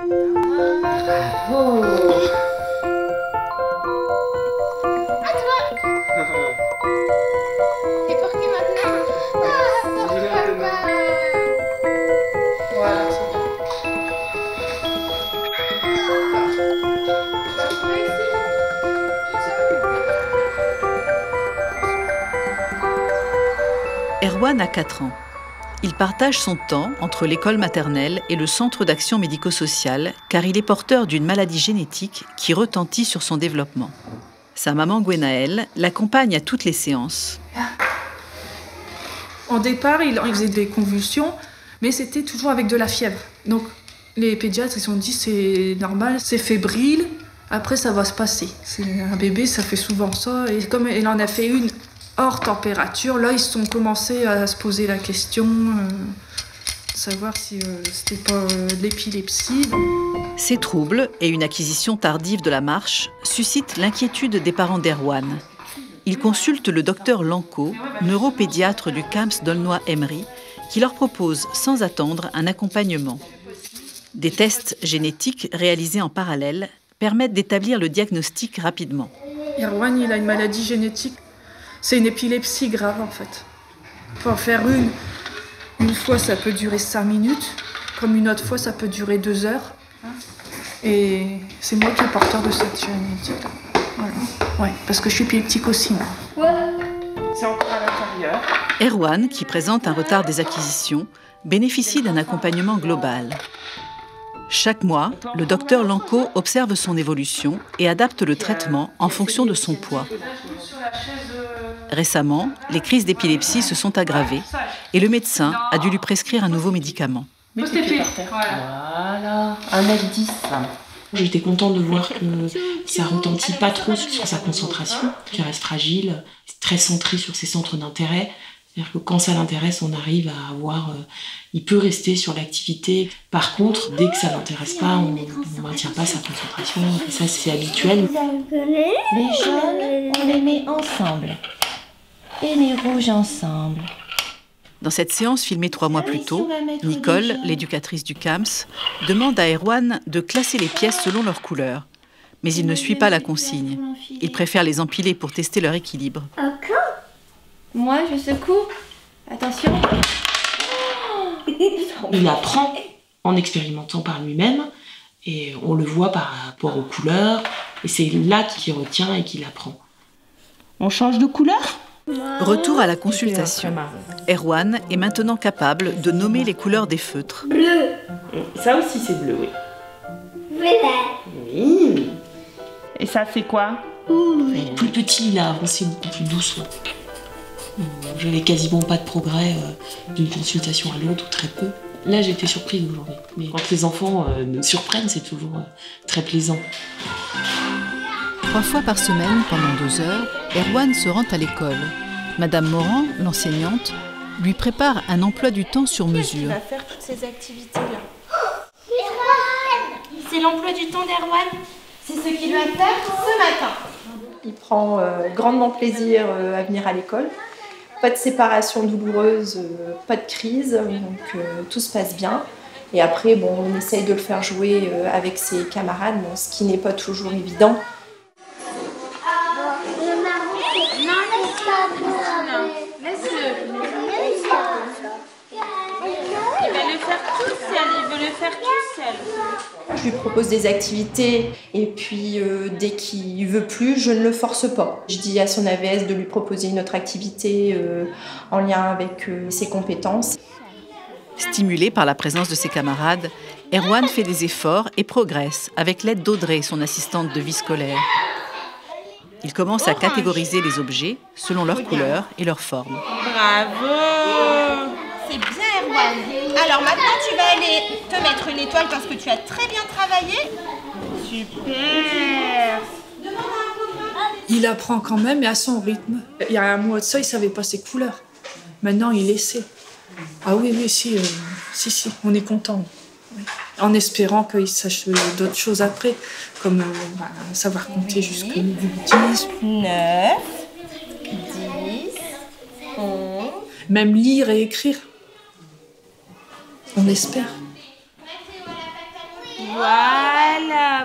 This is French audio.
Oh. T'es porté maintenant. Voilà, c'est bien. Erwan a 4 ans. Il partage son temps entre l'école maternelle et le centre d'action médico-sociale car il est porteur d'une maladie génétique qui retentit sur son développement. Sa maman Gwenaëlle l'accompagne à toutes les séances. Au départ, il faisait des convulsions, mais c'était toujours avec de la fièvre. Donc les pédiatres ils ont dit c'est normal, c'est fébrile, après ça va se passer. C'est un bébé, ça fait souvent ça. Et comme il en a fait une hors température, là ils ont commencé à se poser la question, savoir si c'était pas l'épilepsie. Ces troubles et une acquisition tardive de la marche suscitent l'inquiétude des parents d'Erwan. Ils consultent le docteur Lanco, neuropédiatre du CAMS d'Aulnoy-Emery, qui leur propose sans attendre un accompagnement. Des tests génétiques réalisés en parallèle permettent d'établir le diagnostic rapidement. Erwan, il a une maladie génétique. C'est une épilepsie grave en fait. Pour en faire une fois ça peut durer 5 minutes, comme une autre fois ça peut durer 2 heures. Et c'est moi qui est porteur de cette génétique. Voilà. Ouais, parce que je suis épileptique aussi. C'est encore à l'intérieur. Erwan, qui présente un retard des acquisitions, bénéficie d'un accompagnement global. Chaque mois, le docteur Lanco observe son évolution et adapte le traitement en fonction de son poids. Récemment, les crises d'épilepsie se sont aggravées et le médecin a dû lui prescrire un nouveau médicament. Pose tes pieds. Voilà, 1m10. J'étais contente de voir que ça retentit pas trop sur sa concentration, qu'il reste fragile, très centré sur ses centres d'intérêt. C'est-à-dire que quand ça l'intéresse, on arrive à avoir... il peut rester sur l'activité. Par contre, dès que ça l'intéresse pas, on ne maintient pas sa concentration. Et ça, c'est habituel. Les jaunes, on les met ensemble. Et les rouges ensemble. Dans cette séance filmée 3 mois plus tôt, Nicole, l'éducatrice du CAMS, demande à Erwan de classer les pièces selon leur couleur. Mais il ne suit pas la consigne. Il préfère les empiler pour tester leur équilibre. Moi, je secoue. Attention. Il apprend en expérimentant par lui-même et on le voit par rapport aux couleurs et c'est là qu'il retient et qu'il apprend. On change de couleur ? Retour à la consultation. Erwan est maintenant capable de nommer les couleurs des feutres. Bleu. Ça aussi c'est bleu, oui. Oui. Et ça, c'est quoi ? Plus petit, il a avancé beaucoup plus doucement. Je n'avais quasiment pas de progrès d'une consultation à l'autre, ou très peu. Là, j'étais surprise aujourd'hui. Mais quand les enfants nous surprennent, c'est toujours très plaisant. 3 fois par semaine, pendant 2 heures, Erwan se rend à l'école. Madame Morand, l'enseignante, lui prépare un emploi du temps sur mesure. Il va faire toutes ces activités-là. C'est l'emploi du temps d'Erwan. C'est ce qu'il va faire ce matin. Il prend grandement plaisir à venir à l'école. Pas de séparation douloureuse, pas de crise, donc tout se passe bien. Et après, bon, on essaye de le faire jouer avec ses camarades, bon, ce qui n'est pas toujours évident. Je lui propose des activités et puis dès qu'il veut plus, je ne le force pas. Je dis à son AVS de lui proposer une autre activité en lien avec ses compétences. Stimulé par la présence de ses camarades, Erwan fait des efforts et progresse avec l'aide d'Audrey, son assistante de vie scolaire. Il commence à catégoriser les objets selon leur couleur et leur forme. Bravo! C'est bien, Erwan. Alors maintenant, tu vas aller te mettre une étoile parce que tu as très bien travaillé. Super! Il apprend quand même, mais à son rythme. Il y a un mois de ça, il ne savait pas ses couleurs. Maintenant, il essaie. Ah oui, si, on est content. Oui. En espérant qu'il sache d'autres choses après, comme savoir compter jusqu'à 10, 9, 10, 11. Même lire et écrire. On espère. Voilà,